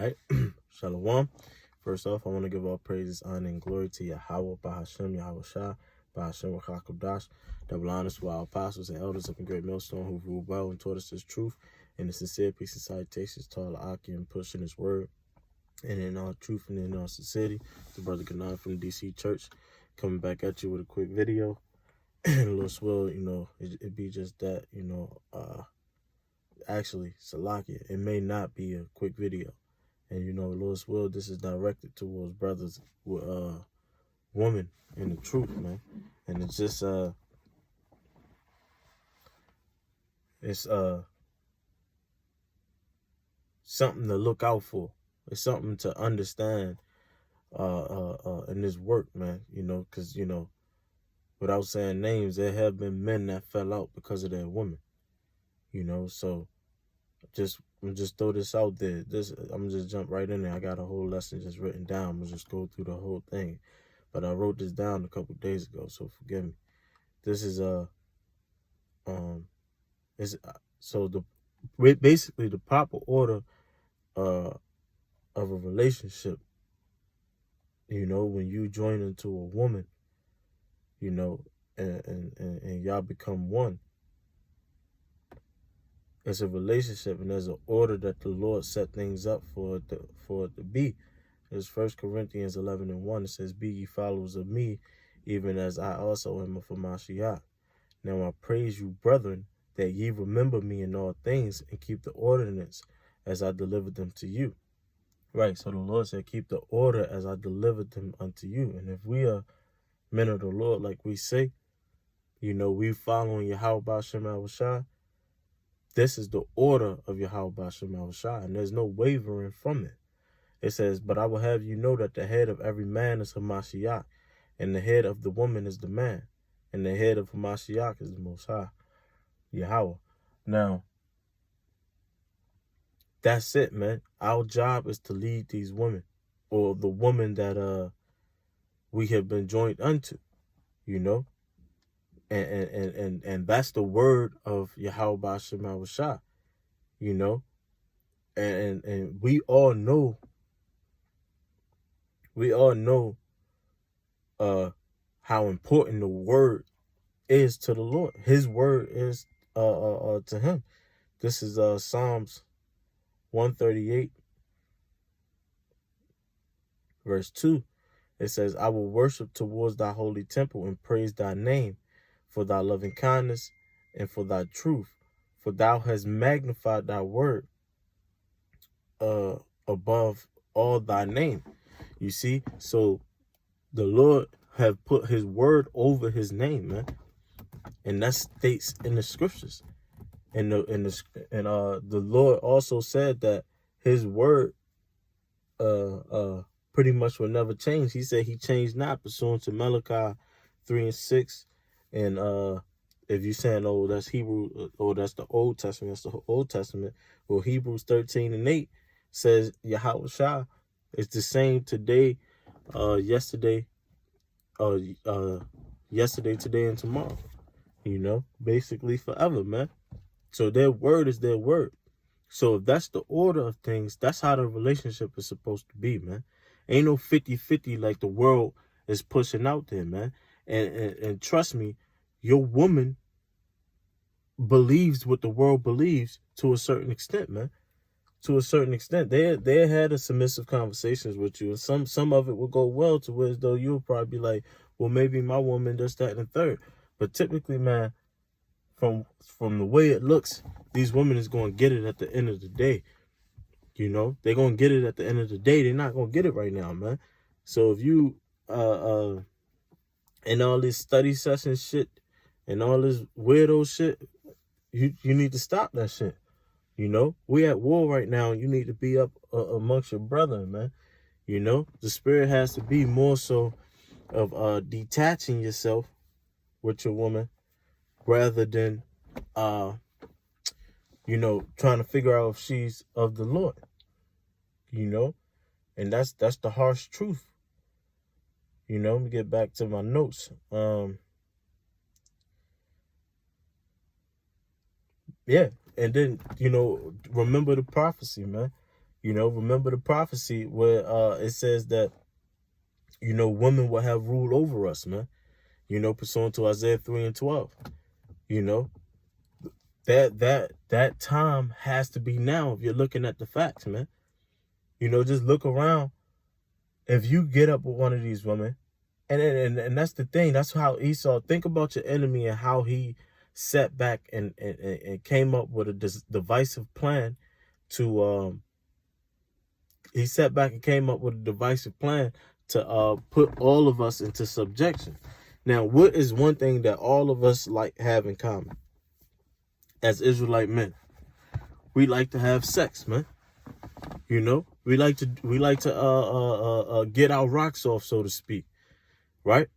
right. Shalom. First off, I want to give all praises, honor, and glory to Yahweh, Bahashem, Yahweh Shah, Bahashem, Rakakudash, double honors to our apostles and elders of the great millstone who ruled well and taught us this truth, and the sincere peace and salutations to all the Aki and pushing his word, and in all truth and in all sincerity, to Brother Ganan from the DC Church, coming back at you with a quick video. Lord Swill, it be just that, actually, Salakia, it may not be a quick video. And, Lord's will, this is directed towards brothers with women in the truth, man. And it's just, it's something to look out for. It's something to understand in this work, man, because, without saying names, there have been men that fell out because of their women, so just throw this out there. I'm just jump right in there. I got a whole lesson just written down. I'm gonna just go through the whole thing, but I wrote this down a couple days ago, so forgive me. This is basically the proper order of a relationship. When you join into a woman, and y'all become one. It's a relationship, and there's an order that the Lord set things up for it to be. It's 1 Corinthians 11:1. It says, "Be ye followers of me, even as I also am of Mashiach. Now I praise you, brethren, that ye remember me in all things, and keep the ordinance as I delivered them to you." Right, so the Lord said, keep the order as I delivered them unto you. And if we are men of the Lord, like we say, we following Yahweh B'Shem Yahushua, this is the order of Yahweh B'Shem Yahushua, and there's no wavering from it. It says, "But I will have you know that the head of every man is Hamashiach, and the head of the woman is the man, and the head of Hamashiach is the Most High, Yahweh." Now, that's it, man. Our job is to lead these women, or the woman that we have been joined unto, And that's the word of Yahweh B'Shem Yahushua, and we all know how important the word is to the Lord. His word is to him. This is Psalms 138 verse 2. It says, "I will worship towards thy holy temple and praise thy name for thy loving kindness and for thy truth, for thou hast magnified thy word above all thy name." You see, so the Lord have put his word over his name, man, and that states in the scriptures. And the Lord also said that his word pretty much will never change. He said he changed not, pursuant to Malachi 3:6. And if you're saying, oh, that's Hebrew, or that's the Old Testament, that's the Old Testament. Well, Hebrews 13:8 says Yahweh Shah is the same today, yesterday, today, and tomorrow. Basically forever, man. So their word is their word. So if that's the order of things, that's how the relationship is supposed to be, man. Ain't no 50-50 like the world is pushing out there, man. And trust me, your woman believes what the world believes to a certain extent, man. To a certain extent. They had a submissive conversations with you, and some of it will go well to where as though you'll probably be like, well, maybe my woman does that, and the third. But typically, man, from the way it looks, these women is going to get it at the end of the day. They're going to get it at the end of the day. They're not going to get it right now, man. So if you and all this study session shit and all this weirdo shit, you need to stop that shit. We at war right now, and you need to be up amongst your brethren, man. The spirit has to be more so of detaching yourself with your woman rather than trying to figure out if she's of the Lord. And that's the harsh truth. Let me get back to my notes. Yeah, and then remember the prophecy, man. You know, remember the prophecy where it says that, you know, women will have rule over us, man. You know, pursuant to Isaiah 3:12. You know, that time has to be now if you're looking at the facts, man. You know, just look around. If you get up with one of these women, and that's the thing, that's how Esau, think about your enemy and how he sat back and came up with a divisive plan to he sat back and came up with a divisive plan to put all of us into subjection. Now, what is one thing that all of us like have in common as Israelite men? We like to have sex, man. You know, we like to get our rocks off, so to speak, right?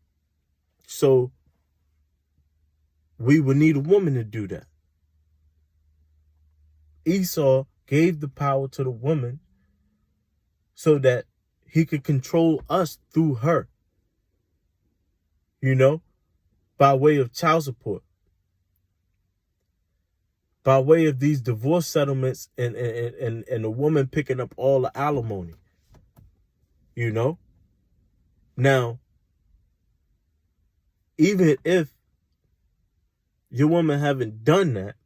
So we would need a woman to do that. Esau gave the power to the woman so that he could control us through her, you know, by way of child support, by way of these divorce settlements and the woman picking up all the alimony, you know. Now, even if your woman haven't done that,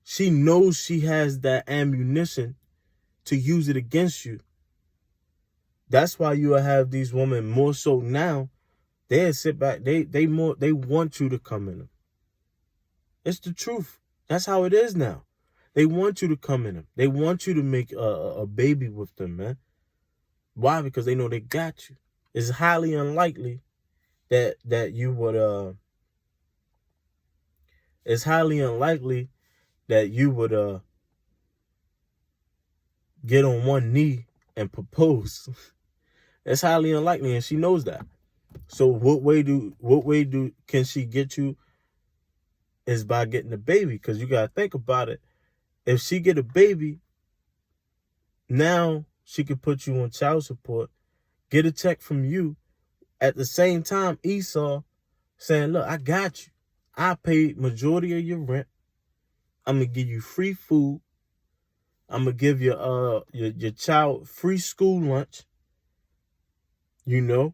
she knows she has that ammunition to use it against you. That's why you will have these women more so now. They'll sit back. They want you to come in them. It's the truth. That's how it is now. They want you to come in them. They want you to make a baby with them, man. Why? Because they know they got you. It's highly unlikely that you would it's highly unlikely that you would get on one knee and propose. It's highly unlikely, and she knows that. So what way can she get you is by getting a baby? Because you gotta think about it. If she get a baby, now she could put you on child support, get a check from you. At the same time, Esau saying, look, I got you. I paid majority of your rent. I'm gonna give you free food. I'm gonna give your child free school lunch. You know,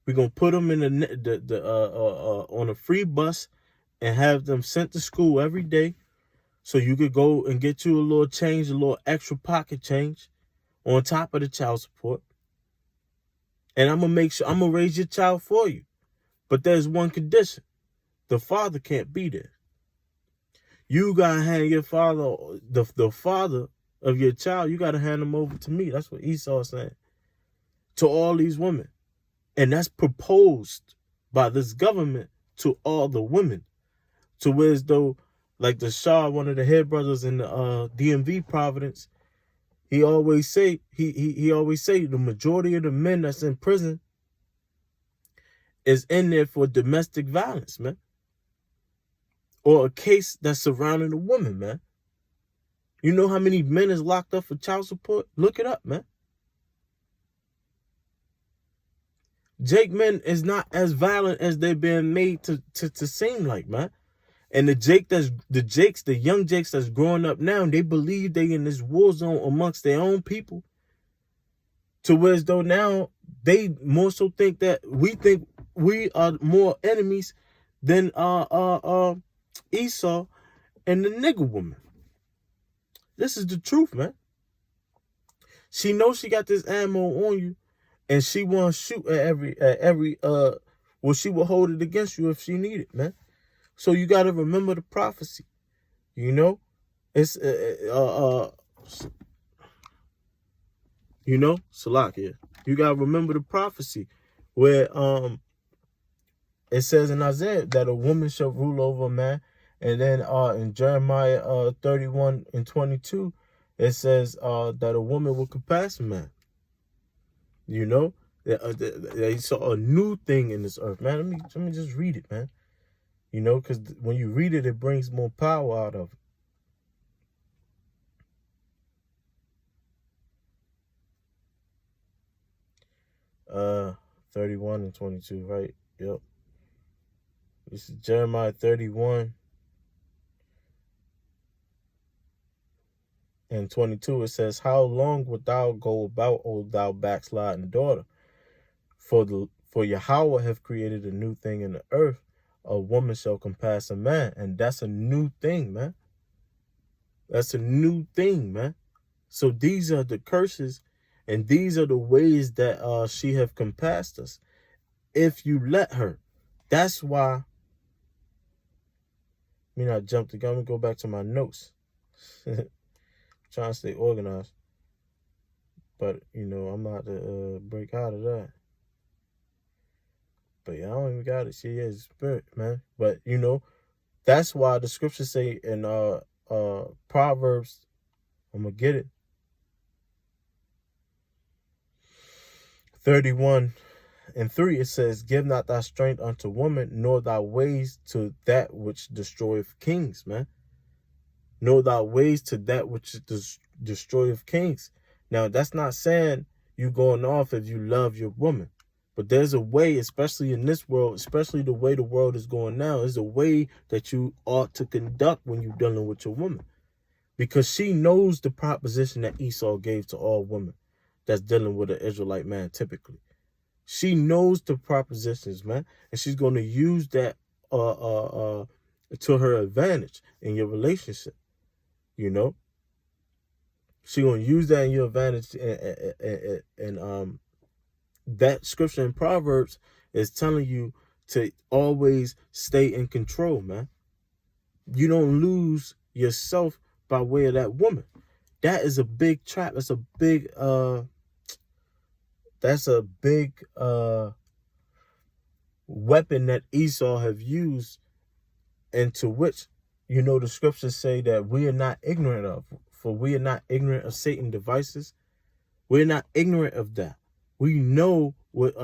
we're gonna put them in on a free bus and have them sent to school every day, so you could go and get you a little change, a little extra pocket change, on top of the child support. And I'm gonna make sure I'm gonna raise your child for you, but there's one condition: the father can't be there. You gotta hand your father, the father of your child, you gotta hand him over to me. That's what Esau is saying to all these women. And that's proposed by this government to all the women. To where as though, like the Shah, one of the head brothers in the DMV Providence, he always say the majority of the men that's in prison is in there for domestic violence, man. Or a case that's surrounding a woman, man. You know how many men is locked up for child support? Look it up, man. Jake men is not as violent as they're being made to seem like, man. And the young Jakes that's growing up now, they believe they in this war zone amongst their own people. To where as though now they more so think that we are more enemies than Esau and the nigger woman. This is the truth, man. She knows she got this ammo on you, and she won't shoot at every well, she will hold it against you if she need it, man. So you got to remember the prophecy. You know, it's you know, Salak here. You got to remember the prophecy where it says in Isaiah that a woman shall rule over a man, and then in Jeremiah 31:22 it says that a woman will compass a man. You know, they saw a new thing in this earth, man. Let me just read it, man. You know, because when you read it, it brings more power out of it. 31:22, right? Yep. This is Jeremiah 31. and 22, it says, how long wilt thou go about, O thou backsliding daughter? For Yahweh have created a new thing in the earth. A woman shall compass a man. And that's a new thing, man. That's a new thing, man. So these are the curses, and these are the ways that she have compassed us. If you let her. That's why. I jumped the gun. Let me go back to my notes. Trying to stay organized. But, I'm about to break out of that. But yeah, I don't even got it. She is spirit, man. But, that's why the scriptures say in Proverbs, I'm going to get it, 31:3, it says, give not thy strength unto woman, nor thy ways to that which destroyeth kings, man. Nor thy ways to that which destroyeth kings. Now, that's not saying you going off if you love your woman. But there's a way, especially in this world, especially the way the world is going now, is a way that you ought to conduct when you're dealing with your woman. Because she knows the proposition that Esau gave to all women that's dealing with an Israelite man typically. She knows the propositions, man. And she's going to use that to her advantage in your relationship. She's going to use that in your advantage. And that scripture in Proverbs is telling you to always stay in control, man. You don't lose yourself by way of that woman. That is a big trap. That's a big weapon that Esau have used, and to which, the scriptures say that we are not ignorant of. For we are not ignorant of Satan's devices. We're not ignorant of that. We know what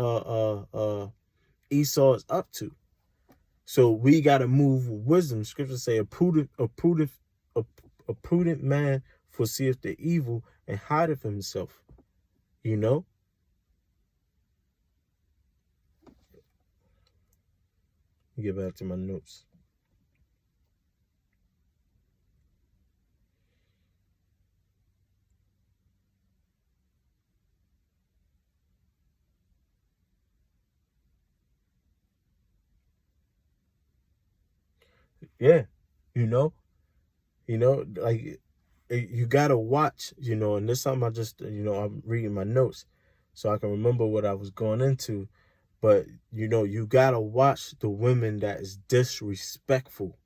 Esau is up to. So we got to move with wisdom. Scriptures say a prudent man foreseeth the evil and hideth himself. Get back to my notes. Yeah, like you gotta watch, and this time I just, I'm reading my notes so I can remember what I was going into. But, you gotta watch the women that is disrespectful.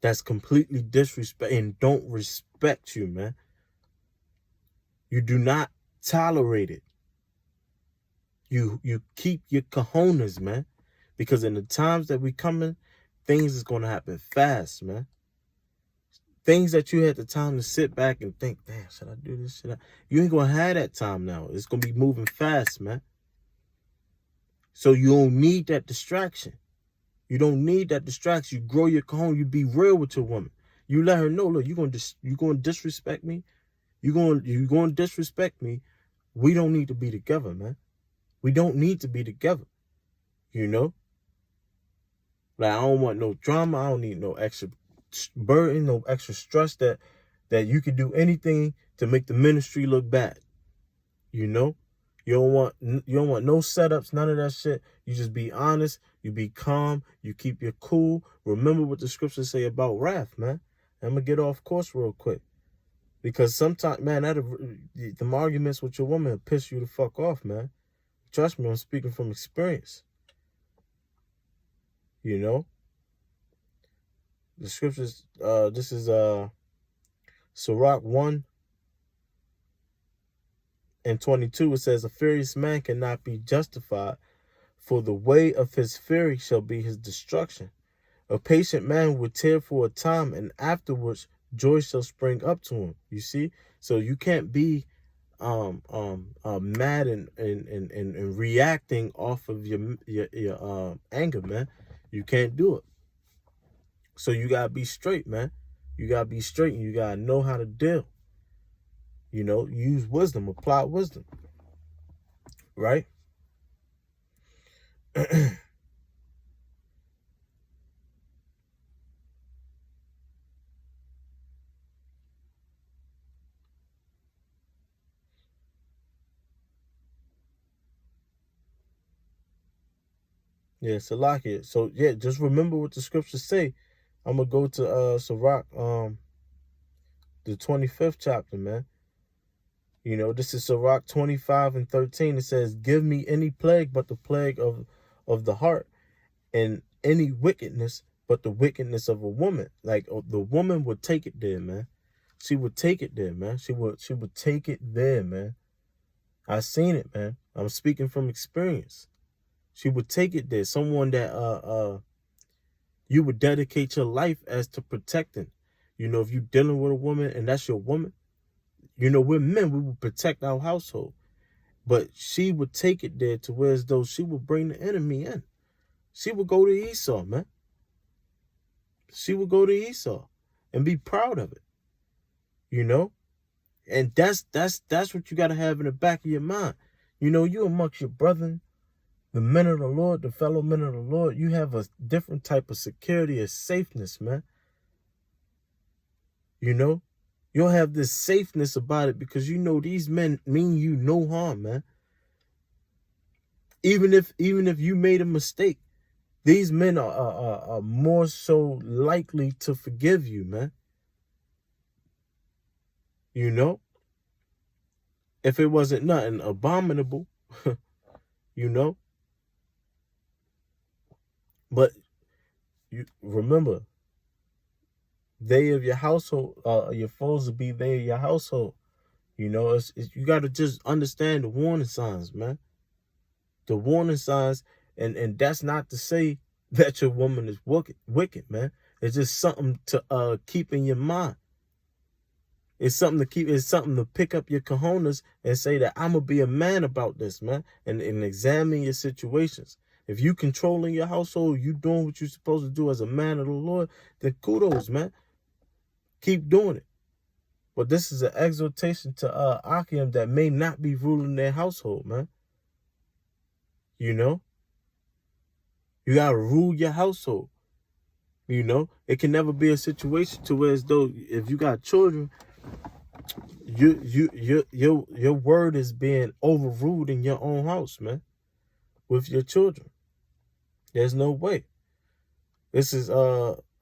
That's completely disrespect and don't respect you, man. You do not tolerate it. You keep your cojones, man. Because in the times that we coming, things is going to happen fast, man. Things that you had the time to sit back and think, damn, should I do this? You ain't going to have that time now. It's going to be moving fast, man. So you don't need that distraction. You don't need that distraction. You grow your cojones. You be real with your woman. You let her know, look, you're going to disrespect me. You're going to disrespect me. We don't need to be together, man. We don't need to be together. Like, I don't want no drama. I don't need no extra burden, no extra stress that you can do anything to make the ministry look bad. You don't want no setups, none of that shit. You just be honest, you be calm, you keep your cool. Remember what the scriptures say about wrath, man. I'm gonna get off course real quick. Because sometimes, man, the arguments with your woman will piss you the fuck off, man. Trust me, I'm speaking from experience. The scriptures, this is Sirach 1:22. It says, a furious man cannot be justified, for the way of his fury shall be his destruction. A patient man will tear for a time, and afterwards joy shall spring up to him. You see? So you can't be mad and reacting off of your anger, man. You can't do it. So you gotta be straight, man. You gotta be straight, and you gotta know how to deal. Use wisdom, apply wisdom, right? Yeah, Salakia. So yeah, just remember what the scriptures say. I'm gonna go to Sirach, the 25th chapter, man. You know, this is Sirach 25 and 13. It says, "Give me any plague but the plague of the heart, and any wickedness but the wickedness of a woman." Like, the woman would take it there, man. She would take it there, man. She would take it there, man. I seen it, man. I'm speaking from experience. She would take it there. Someone that you would dedicate your life as to protecting. You know, if you're dealing with a woman and that's your woman, you know, we're men, we would protect our household. But she would take it there to where as though she would bring the enemy in. She would go to Esau, man. She would go to Esau and be proud of it. You know? And that's what you gotta have in the back of your mind. You know, you amongst your brethren, the men of the Lord, the fellow men of the Lord, you have a different type of security, a safeness, man. You know? You'll have this safeness about it because you know these men mean you no harm, man. Even if you made a mistake, these men are more so likely to forgive you, man. You know? If it wasn't nothing abominable, you know? But you remember, they of your household, your foes will be they of your household. You know, you got to just understand the warning signs, man. The warning signs, and that's not to say that your woman is wicked, man. It's just something to keep in your mind. It's something to pick up your cojones and say that I'm gonna be a man about this, man, and examine your situations. If you controlling your household, you doing what you're supposed to do as a man of the Lord, then kudos, man. Keep doing it. But this is an exhortation to Akim that may not be ruling their household, man. You know? You gotta rule your household. You know? It can never be a situation to where as though if you got children, your word is being overruled in your own house, man. With your children. There's no way. This is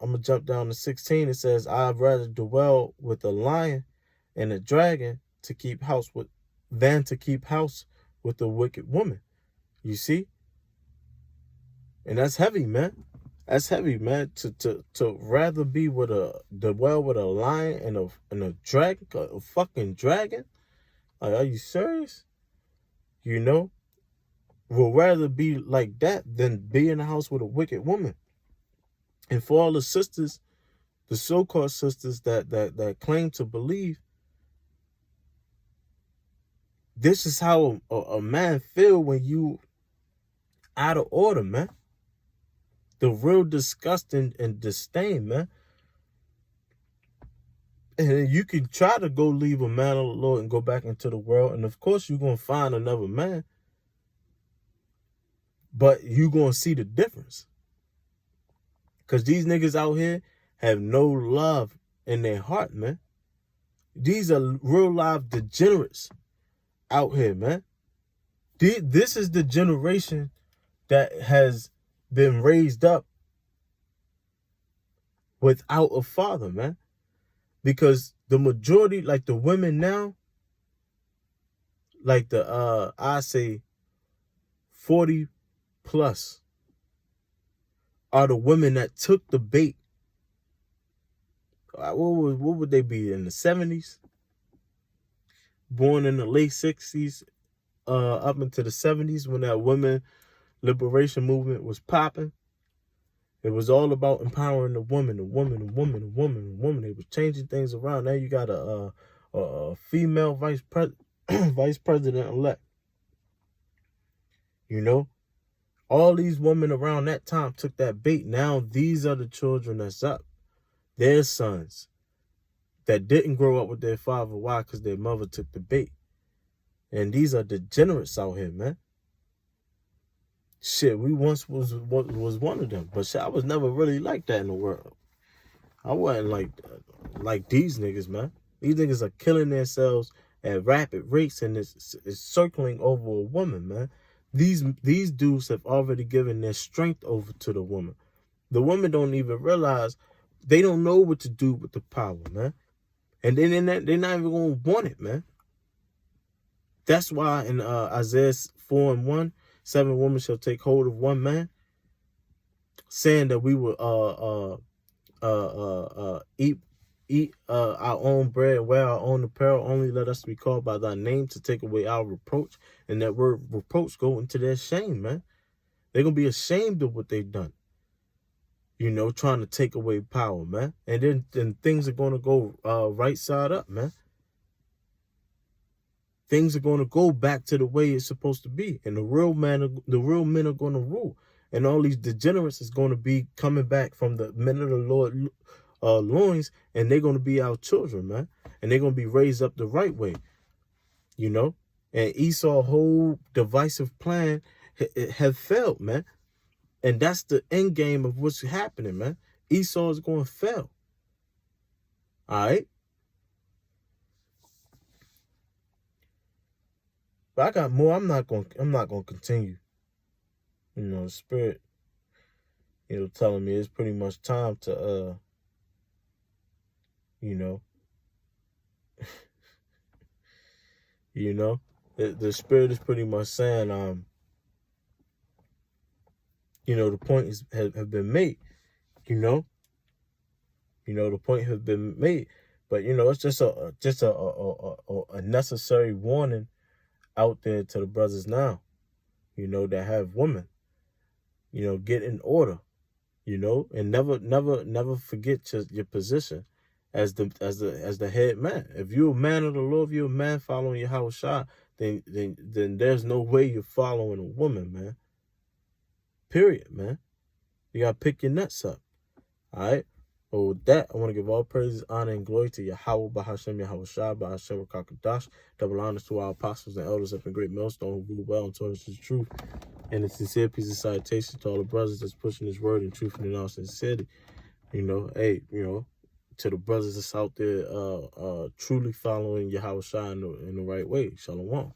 I'm gonna jump down to 16. It says, "I'd rather dwell with a lion and a dragon to keep house with than to keep house with a wicked woman." You see? And that's heavy, man. That's heavy, man. To rather be with dwell with a lion and a dragon, a fucking dragon. Like, are you serious? You know? Would rather be like that than be in the house with a wicked woman. And for all the sisters, the so-called sisters that claim to believe, this is how a man feel when you out of order, man. The real disgust and disdain, man. And you can try to go leave a man of the Lord and go back into the world. And of course, you're going to find another man. But you're going to see the difference. Because these niggas out here have no love in their heart, man. These are real life degenerates out here, man. This is the generation that has been raised up without a father, man. Because the majority, like the women now, like I say 40 plus, are the women that took the bait. What would they be, in the 70s? Born in the late 60s, up into the 70s, when that women liberation movement was popping. It was all about empowering the woman. They was changing things around. Now you got a female vice president elect. You know, all these women around that time took that bait. Now these are the children that's up. Their sons that didn't grow up with their father. Why? Because their mother took the bait. And these are degenerates out here, man. Shit, we once was one of them. But shit, I was never really like that in the world. I wasn't like these niggas, man. These niggas are killing themselves at rapid rates, and it's circling over a woman, man. These dudes have already given their strength over to the woman. The women don't even realize, they don't know what to do with the power, man. And then they're not even going to want it, man. That's why in Isaiah 4:1, 7 women shall take hold of one man, saying that we will eat our own bread and wear our own apparel. Only let us be called by thy name to take away our reproach. And that word reproach go into their shame, man. They're going to be ashamed of what they've done. You know, trying to take away power, man. And then things are going to go right side up, man. Things are going to go back to the way it's supposed to be. And the real men are going to rule. And all these degenerates is going to be coming back from the men of the Lord loins, and they're going to be our children, man. And they're going to be raised up the right way, you know. And Esau's whole divisive plan have failed, man. And that's the end game of what's happening, man. Esau is going to fail. All right. But I got more. I'm not going to continue. You know, the Spirit, you know, telling me it's pretty much time to, you know, you know, the Spirit is pretty much saying, you know, the point have been made, you know, the point has been made, but you know, it's just a necessary warning out there to the brothers now, you know, that have women, you know, get in order, you know, and never forget your position as the head man. If you're a man of the Lord, if you're a man following Yahawashi, then there's no way you're following a woman, man. Period, man. You gotta pick your nuts up. All right. Well, with that, I want to give all praises, honor, and glory to Yahweh, Bahashem, Yahawashi, Bahashem, Rakakadash. Double honors to our apostles and elders up in Great Millstone who rule well and taught us the truth. And a sincere piece of citation to all the brothers that's pushing this word in truth and in all sincerity. You know, hey, you know, to the brothers that's out there truly following Yahawashi in the right way. Shalom.